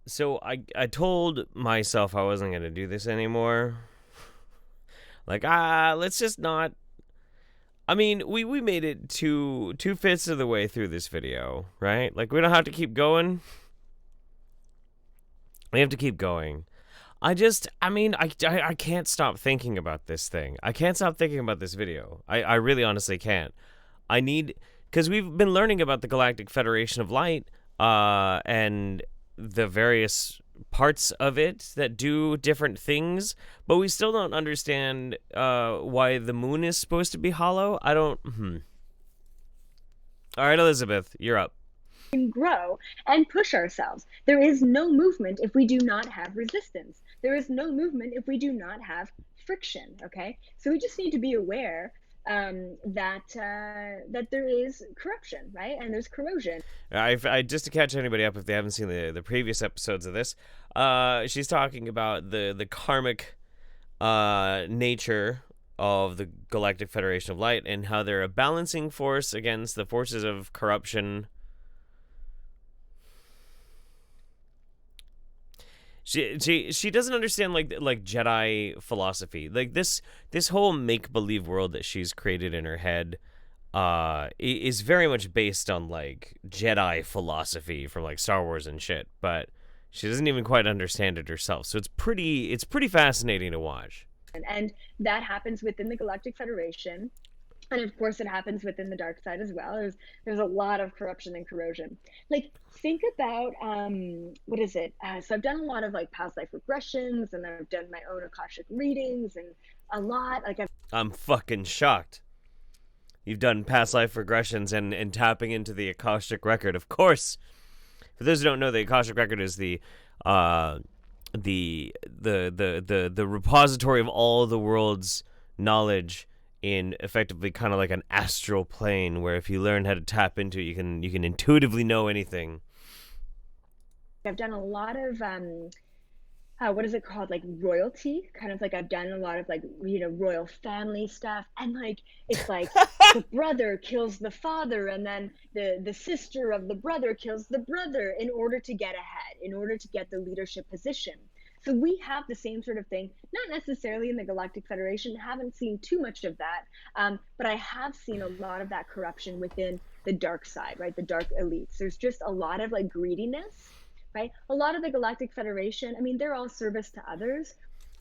So I told myself I wasn't gonna do this anymore. Like, let's just not. I mean, we made it two fifths of the way through this video, right? Like, we don't have to keep going. We have to keep going. I mean, I can't stop thinking about this thing. I can't stop thinking about this video. I really honestly can't. I need, because we've been learning about the Galactic Federation of Light, and the various parts of it that do different things, but we still don't understand why the moon is supposed to be hollow. I don't. All right, Elizabeth, you're up. Can grow and push ourselves. There is no movement if we do not have resistance. There is no movement if we do not have friction. Okay, so we just need to be aware that there is corruption, right? And there's corrosion. I just to catch anybody up if they haven't seen the previous episodes of this, she's talking about the karmic nature of the Galactic Federation of Light and how they're a balancing force against the forces of corruption. She doesn't understand like Jedi philosophy. Like this whole make believe world that she's created in her head is very much based on like Jedi philosophy from like Star Wars and shit, but she doesn't even quite understand it herself. So it's pretty fascinating to watch. And that happens within the Galactic Federation. And of course, it happens within the dark side as well. There's a lot of corruption and corrosion. Like, think about what is it? So I've done a lot of like past life regressions, and I've done my own akashic readings, and a lot. Like, I'm fucking shocked. You've done past life regressions and tapping into the Akashic record, of course. For those who don't know, the Akashic record is the repository of all the world's knowledge in effectively kind of like an astral plane, where if you learn how to tap into it, you can intuitively know anything. I've done a lot of what is it called, like royalty, kind of like I've done a lot of like royal family stuff, and like it's like the brother kills the father, and then the sister of the brother kills the brother in order to get ahead, in order to get the leadership position. So we have the same sort of thing, not necessarily in the Galactic Federation, haven't seen too much of that, but I have seen a lot of that corruption within the dark side, right? The dark elites. There's just a lot of like greediness, right? A lot of the Galactic Federation, I mean, they're all service to others.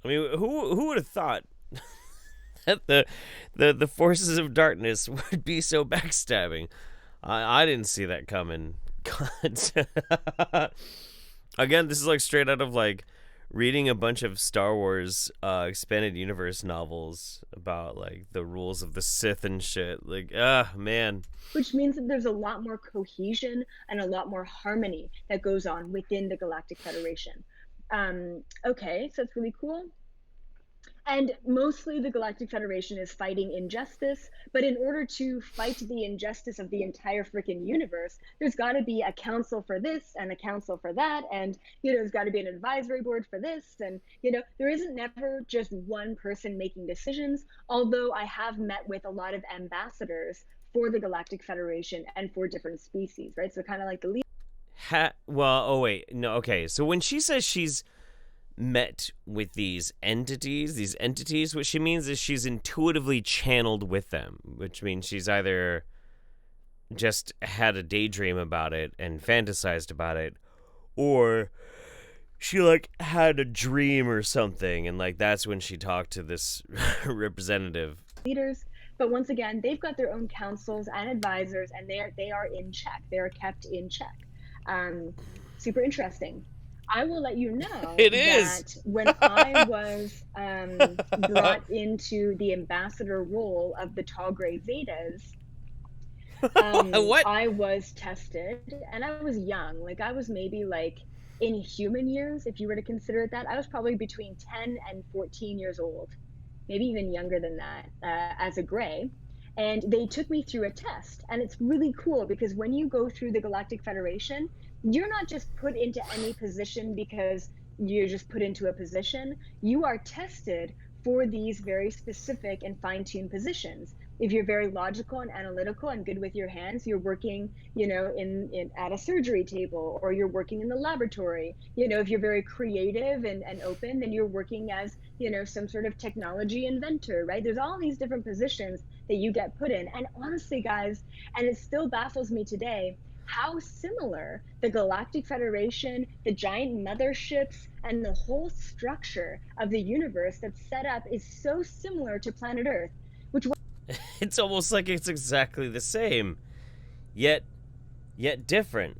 I mean, who would have thought that the forces of darkness would be so backstabbing? I didn't see that coming. God. Again, this is like straight out of like reading a bunch of Star Wars expanded universe novels about like the rules of the Sith and shit. Like, man. Which means that there's a lot more cohesion and a lot more harmony that goes on within the Galactic Federation. Okay, so it's really cool. And mostly the Galactic Federation is fighting injustice, but in order to fight the injustice of the entire freaking universe, there's got to be a council for this and a council for that, and there's got to be an advisory board for this, and there isn't never just one person making decisions. Although I have met with a lot of ambassadors for the Galactic Federation and for different species, right? So kind of like the lead. Well, oh wait, no, okay. So when she says she's met with these entities, what she means is she's intuitively channeled with them, which means she's either just had a daydream about it and fantasized about it, or she like had a dream or something, and like that's when she talked to this representative. Leaders, but once again, they've got their own councils and advisors, and they are in check. They are kept in check. Super interesting. I will let you know It that is. when I was brought into the ambassador role of the Tall Gray Zetas, What? I was tested, and I was young. Like, I was maybe like in human years, if you were to consider it that. I was probably between 10 and 14 years old, maybe even younger than that, as a gray. And they took me through a test. And it's really cool because when you go through the Galactic Federation, you're not just put into any position because you're just put into a position. You are tested for these very specific and fine-tuned positions. If you're very logical and analytical and good with your hands, you're working, in at a surgery table, or you're working in the laboratory. If you're very creative and open, then you're working as, some sort of technology inventor, right? There's all these different positions that you get put in. And honestly, guys, and it still baffles me today, how similar the Galactic Federation, the giant motherships, and the whole structure of the universe that's set up is so similar to planet Earth, which It's almost like it's exactly the same, yet different,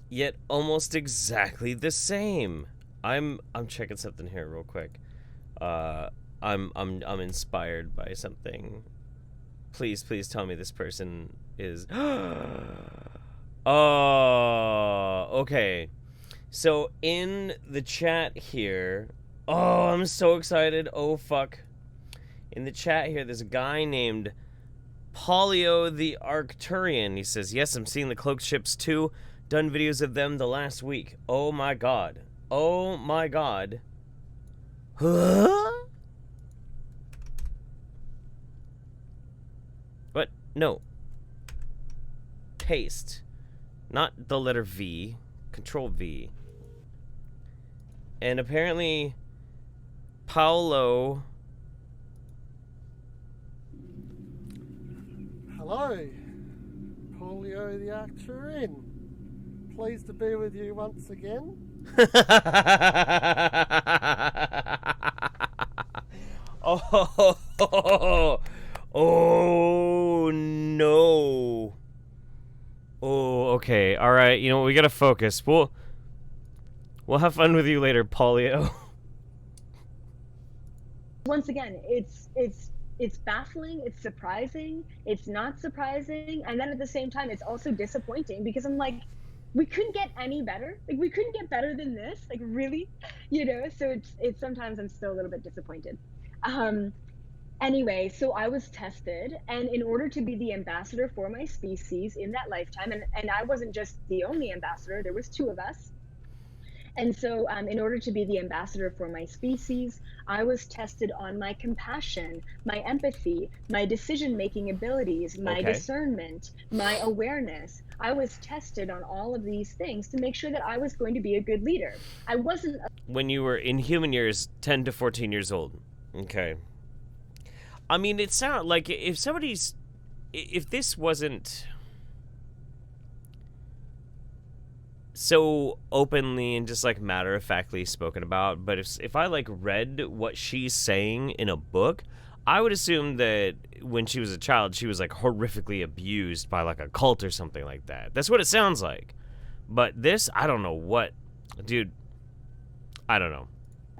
yet almost exactly the same. I'm checking something here real quick. I'm inspired by something. Please tell me this person is. Oh, okay. So in the chat here, oh, I'm so excited. Oh fuck. In the chat here, there's a guy named Polio the Arcturian. He says, yes, I'm seeing the cloaked ships too. Done videos of them the last week. Oh my god. Oh my god. Huh? What? No. Paste. Not the letter V. Control V. And apparently, Paolo. Hello, Polio the Arcturian. Pleased to be with you once again. Oh no. Oh, okay. All right. You know what? We gotta focus. We'll have fun with you later, Polio. once again, it's baffling, it's surprising, it's not surprising, and then at the same time, it's also disappointing, because I'm like, we couldn't get any better. Like, we couldn't get better than this. Like, really, So it's sometimes I'm still a little bit disappointed. Anyway, so I was tested, and in order to be the ambassador for my species in that lifetime, and I wasn't just the only ambassador, there was two of us. And so, in order to be the ambassador for my species, I was tested on my compassion, my empathy, my decision-making abilities, my discernment, my awareness. I was tested on all of these things to make sure that I was going to be a good leader. I wasn't. When you were in human years, 10 to 14 years old. Okay. I mean, it sounds like if this wasn't so openly and just like matter-of-factly spoken about, but if I like read what she's saying in a book, I would assume that when she was a child, she was like horrifically abused by like a cult or something like that. That's what it sounds like. But this, I don't know what, dude, I don't know.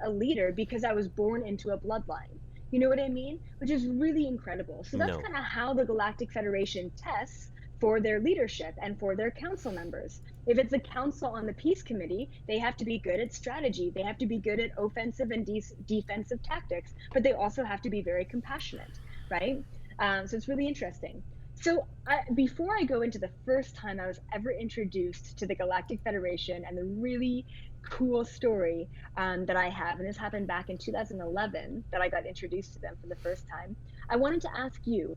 A leader because I was born into a bloodline. You know what I mean? Which is really incredible. So that's kind of how the Galactic Federation tests for their leadership and for their council members. If it's a council on the peace committee, they have to be good at strategy. They have to be good at offensive and defensive tactics, but they also have to be very compassionate, right? So it's really interesting. So before I go into the first time I was ever introduced to the Galactic Federation and the really cool story that I have, and this happened back in 2011 that I got introduced to them for the first time, I wanted to ask you,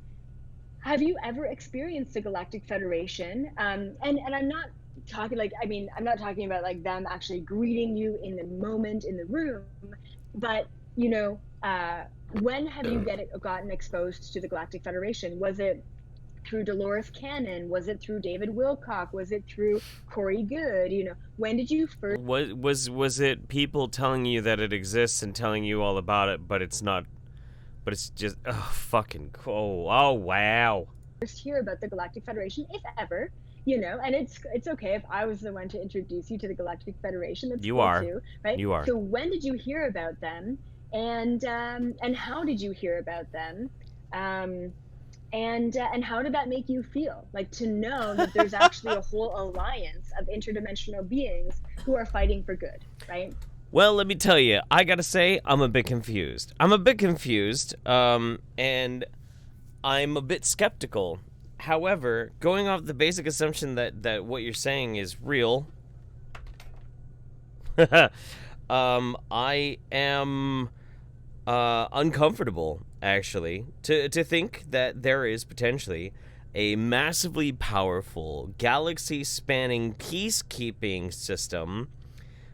have you ever experienced the Galactic Federation? And I'm not talking I'm not talking about like them actually greeting you in the moment in the room, but when have you gotten exposed to the Galactic Federation? Was it through Dolores Cannon? Was it through David Wilcock? Was it through Corey Good? When did you first? Was it people telling you that it exists and telling you all about it, but it's not? But it's just fucking cool. Oh wow. First hear about the Galactic Federation, if ever, and it's okay if I was the one to introduce you to the Galactic Federation. That's cool too, right? You are. So when did you hear about them, and how did you hear about them? And how did that make you feel? Like, to know that there's actually a whole alliance of interdimensional beings who are fighting for good, right? Well, let me tell you, I gotta say, I'm a bit confused. And I'm a bit skeptical. However, going off the basic assumption that what you're saying is real, I am uncomfortable. actually, to think that there is potentially a massively powerful, galaxy spanning peacekeeping system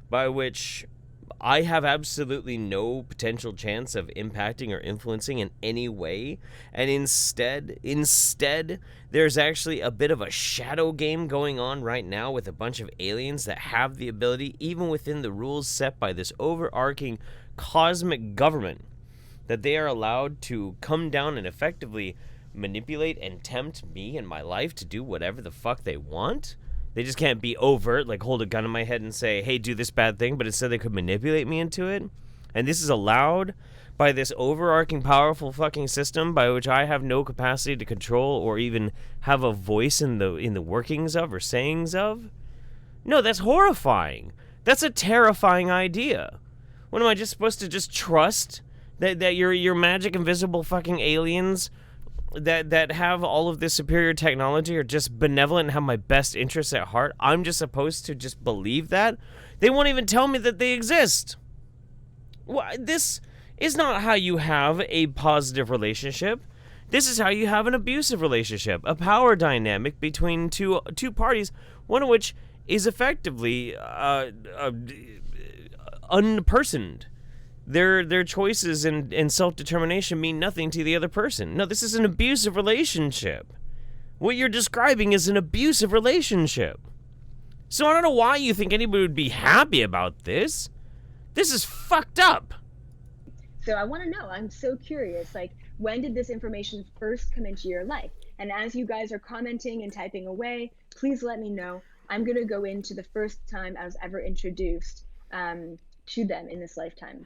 by which I have absolutely no potential chance of impacting or influencing in any way, and instead there's actually a bit of a shadow game going on right now with a bunch of aliens that have the ability, even within the rules set by this overarching cosmic government, that they are allowed to come down and effectively manipulate and tempt me and my life to do whatever the fuck they want. They just can't be overt, like hold a gun in my head and say, hey, do this bad thing, but instead they could manipulate me into it. And this is allowed by this overarching powerful fucking system by which I have no capacity to control or even have a voice in the workings of or sayings of. No, that's horrifying. That's a terrifying idea. What am I just supposed to just trust that your magic invisible fucking aliens that have all of this superior technology are just benevolent and have my best interests at heart? I'm just supposed to just believe that? They won't even tell me that they exist. Well, this is not how you have a positive relationship. This is how you have an abusive relationship, a power dynamic between two parties, one of which is effectively unpersoned. Their choices and self-determination mean nothing to the other person. No, this is an abusive relationship. What you're describing is an abusive relationship. So I don't know why you think anybody would be happy about this. This is fucked up. So I want to know, I'm so curious, like, when did this information first come into your life? And as you guys are commenting and typing away, please let me know. I'm going to go into the first time I was ever introduced to them in this lifetime.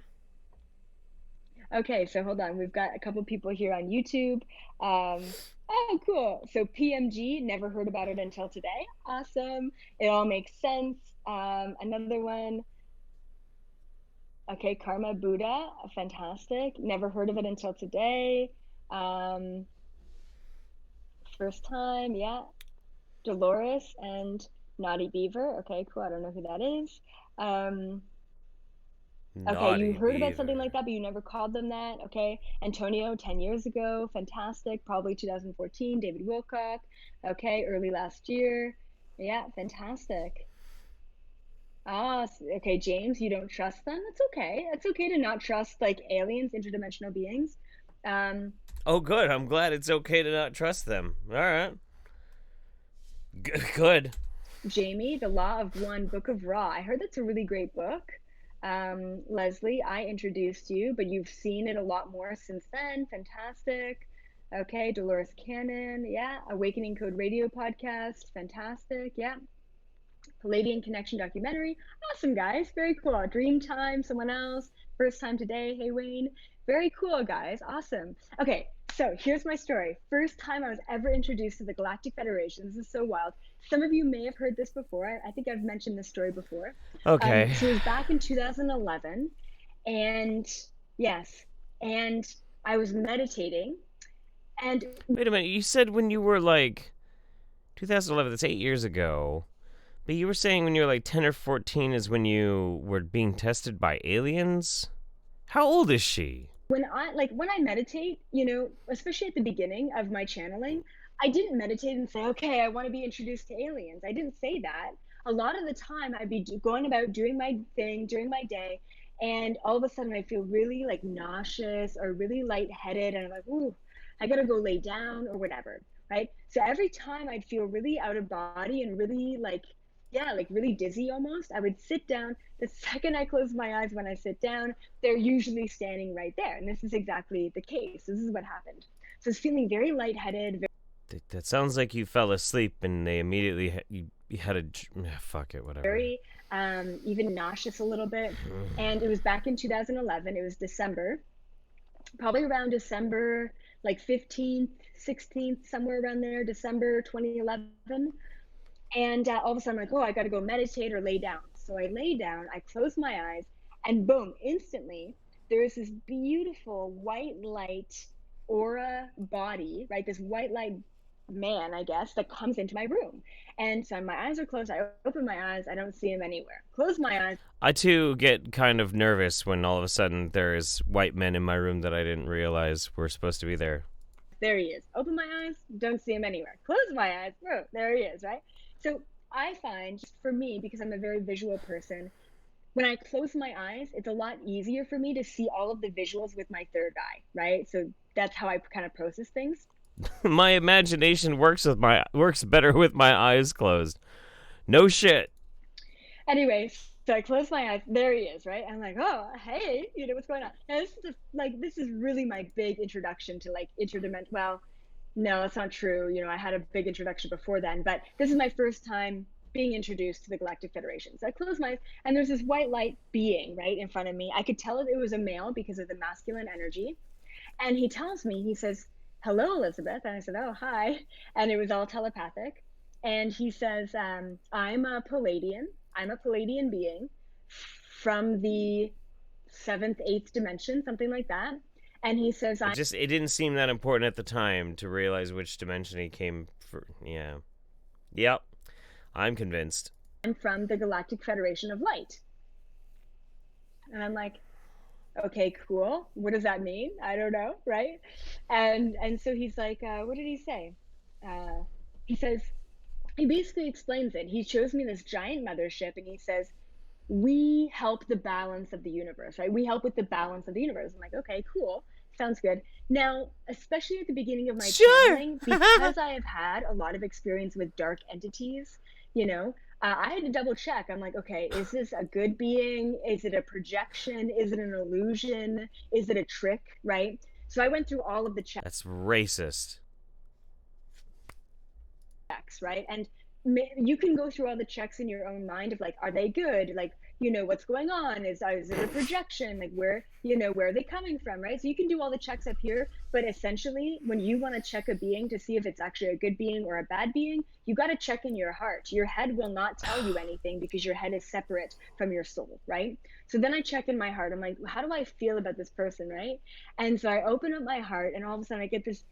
Okay, so hold on. We've got a couple people here on YouTube. Oh, cool. So PMG, never heard about it until today. Awesome. It all makes sense. Another one. Okay, Karma Buddha, fantastic. Never heard of it until today. First time, yeah. Dolores and Naughty Beaver. Okay, cool. I don't know who that is. Okay, you heard about something like that, but you never called them that. Okay, Antonio, 10 years ago, fantastic. Probably 2014. David Wilcock. Okay, early last year. Yeah, fantastic. Okay, James, you don't trust them. That's okay. It's okay to not trust like aliens, interdimensional beings. Oh, good. I'm glad it's okay to not trust them. All right. Good. Jamie, The Law of One, Book of Ra. I heard that's a really great book. Leslie, I introduced you, but you've seen it a lot more since then. Fantastic. Okay, Dolores Cannon. Yeah. Awakening Code Radio podcast. Fantastic. Yeah. Palladian Connection documentary. Awesome, guys. Very cool. Dream Time, someone else. First time today. Hey, Wayne. Very cool, guys. Awesome. Okay, so here's my story. First time I was ever introduced to the Galactic Federation. This is so wild. Some of you may have heard this before. I think I've mentioned this story before. Okay. So it was back in 2011. And yes, and I was meditating. And wait a minute. You said when you were like 2011, that's 8 years ago. But you were saying when you were like 10 or 14 is when you were being tested by aliens? How old is she? When I meditate, especially at the beginning of my channeling, I didn't meditate and say, okay, I want to be introduced to aliens. I didn't say that. A lot of the time I'd be going about doing my thing during my day, and all of a sudden I feel really like nauseous or really lightheaded, and I'm like, ooh, I gotta go lay down or whatever, right? So every time I'd feel really out of body and really like really dizzy almost, I would sit down. The second I close my eyes when I sit down, they're usually standing right there. And this is exactly the case. This is what happened. So I was feeling very lightheaded. That sounds like you fell asleep and they immediately, you had a, fuck it, whatever. Very, even nauseous a little bit. And it was back in 2011. It was December, probably around December, like 15th, 16th, somewhere around there, December 2011. And all of a sudden I'm like, oh, I got to go meditate or lay down. So I lay down, I close my eyes, and boom, instantly there is this beautiful white light aura body, right? This white light man, I guess, that comes into my room. And so my eyes are closed. I open my eyes. I don't see him anywhere. Close my eyes. I too get kind of nervous when all of a sudden there's white men in my room that I didn't realize were supposed to be there. There he is. Open my eyes. Don't see him anywhere. Close my eyes. Whoa, there he is, right? So I find, just for me, because I'm a very visual person, when I close my eyes, it's a lot easier for me to see all of the visuals with my third eye, right? So that's how I kind of process things. My imagination works better with my eyes closed. No shit. Anyway, so I close my eyes. There he is, right? I'm like, oh, hey, what's going on? Now this is really my big introduction to like interdimensional. Well, no, that's not true. I had a big introduction before then, but this is my first time being introduced to the Galactic Federation. So I close my eyes, and there's this white light being right in front of me. I could tell it was a male because of the masculine energy. And he tells me, he says, hello, Elizabeth. And I said, oh, hi. And it was all telepathic. And he says, I'm a Palladian. I'm a Palladian being from the seventh, eighth dimension, something like that. And he says, It didn't seem that important at the time to realize which dimension he came for. Yeah. Yep. I'm convinced. I'm from the Galactic Federation of Light. And I'm like, okay, cool. What does that mean? I don't know, right? And so he's like, what did he say? He says, he basically explains it. He shows me this giant mothership, and he says, we help the balance of the universe, right? We help with the balance of the universe. I'm like, okay, cool. Sounds good. Now, especially at the beginning of my channeling, because I have had a lot of experience with dark entities, I had to double check. I'm like, okay, is this a good being? Is it a projection? Is it an illusion? Is it a trick? Right? So I went through all of the checks. That's racist. Right? And you can go through all the checks in your own mind of like, are they good? Like, what's going on? Is it a projection? Like where are they coming from? Right? So you can do all the checks up here, but essentially when you want to check a being to see if it's actually a good being or a bad being, you got to check in your heart. Your head will not tell you anything because your head is separate from your soul, right? So then I check in my heart. I'm like, how do I feel about this person, right? And so I open up my heart, and all of a sudden I get this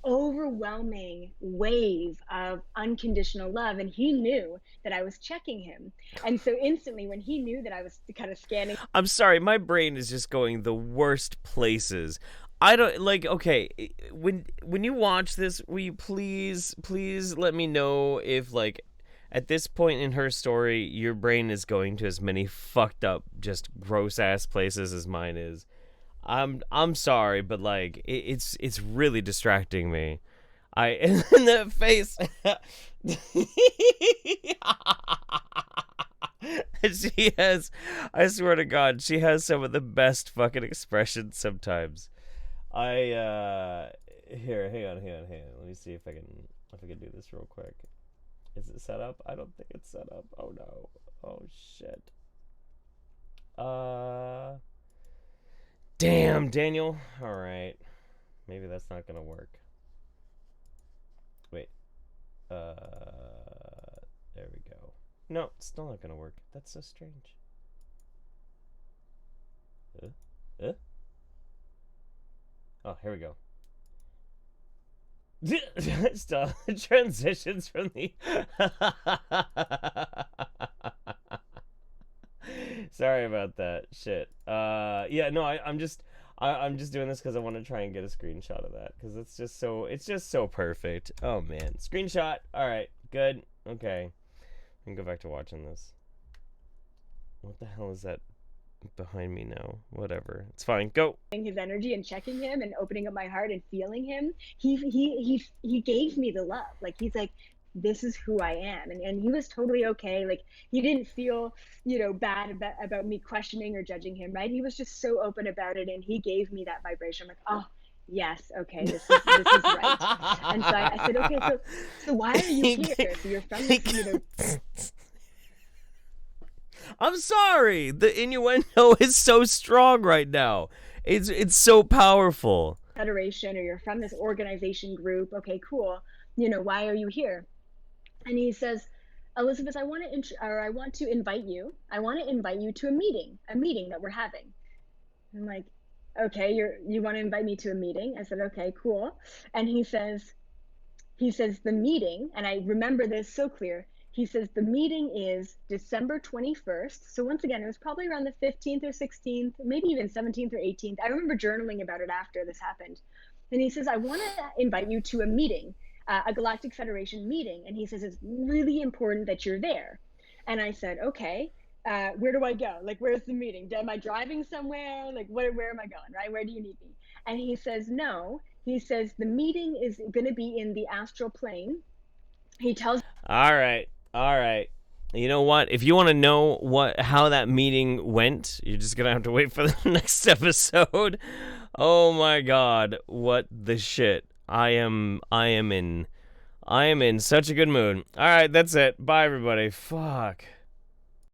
overwhelming wave of unconditional love, and he knew that I was checking him. And so instantly when he knew that I was kind of scanning, I'm sorry, my brain is just going the worst places. I don't like, okay, when you watch this, will you please let me know if like at this point in her story your brain is going to as many fucked up just gross ass places as mine is. I'm sorry, but like it's really distracting me. In the face. She has, I swear to God, she has some of the best fucking expressions sometimes. Here, hang on. Let me see if I can do this real quick. Is it set up? I don't think it's set up. Oh no. Oh shit. Damn, Daniel. All right. Maybe that's not gonna work. Wait. There we go. No, it's still not gonna work. That's so strange. Oh, here we go. Still transitions from the. Sorry about that. Shit. Yeah. No. I'm just doing this because I want to try and get a screenshot of that because it's just so perfect. Oh man, screenshot. All right. Good. Okay. I can go back to watching this. What the hell is that behind me now? Whatever. It's fine. Go. His energy and checking him and opening up my heart and feeling him. He gave me the love. Like he's like, this is who I am, and he was totally okay. Like he didn't feel bad about me questioning or judging him, right? He was just so open about it, and he gave me that vibration. I'm like, oh yes, okay, this is right. And so I said, okay, so why are you here? So you're from this, I'm sorry, the innuendo is so strong right now. It's so powerful. Federation, or you're from this organization group. Okay, cool. Why are you here? And he says, Elizabeth, I want to invite you. I want to invite you to a meeting that we're having. I'm like, okay, you want to invite me to a meeting? I said, okay, cool. And he says, He says the meeting, and I remember this so clear. He says the meeting is December 21st. So once again, it was probably around the 15th or 16th, maybe even 17th or 18th. I remember journaling about it after this happened. And he says, I want to invite you to a meeting, a Galactic Federation meeting. And he says, it's really important that you're there. And I said, okay, where do I go? Like, where's the meeting? Am I driving somewhere? Like, where am I going, right? Where do you need me? And he says, no. He says, the meeting is going to be in the astral plane. He tells. All right. All right. You know what? If you want to know how that meeting went, you're just gonna have to wait for the next episode. Oh my god, what the shit. I am in such a good mood. All right, that's it. Bye everybody. Fuck.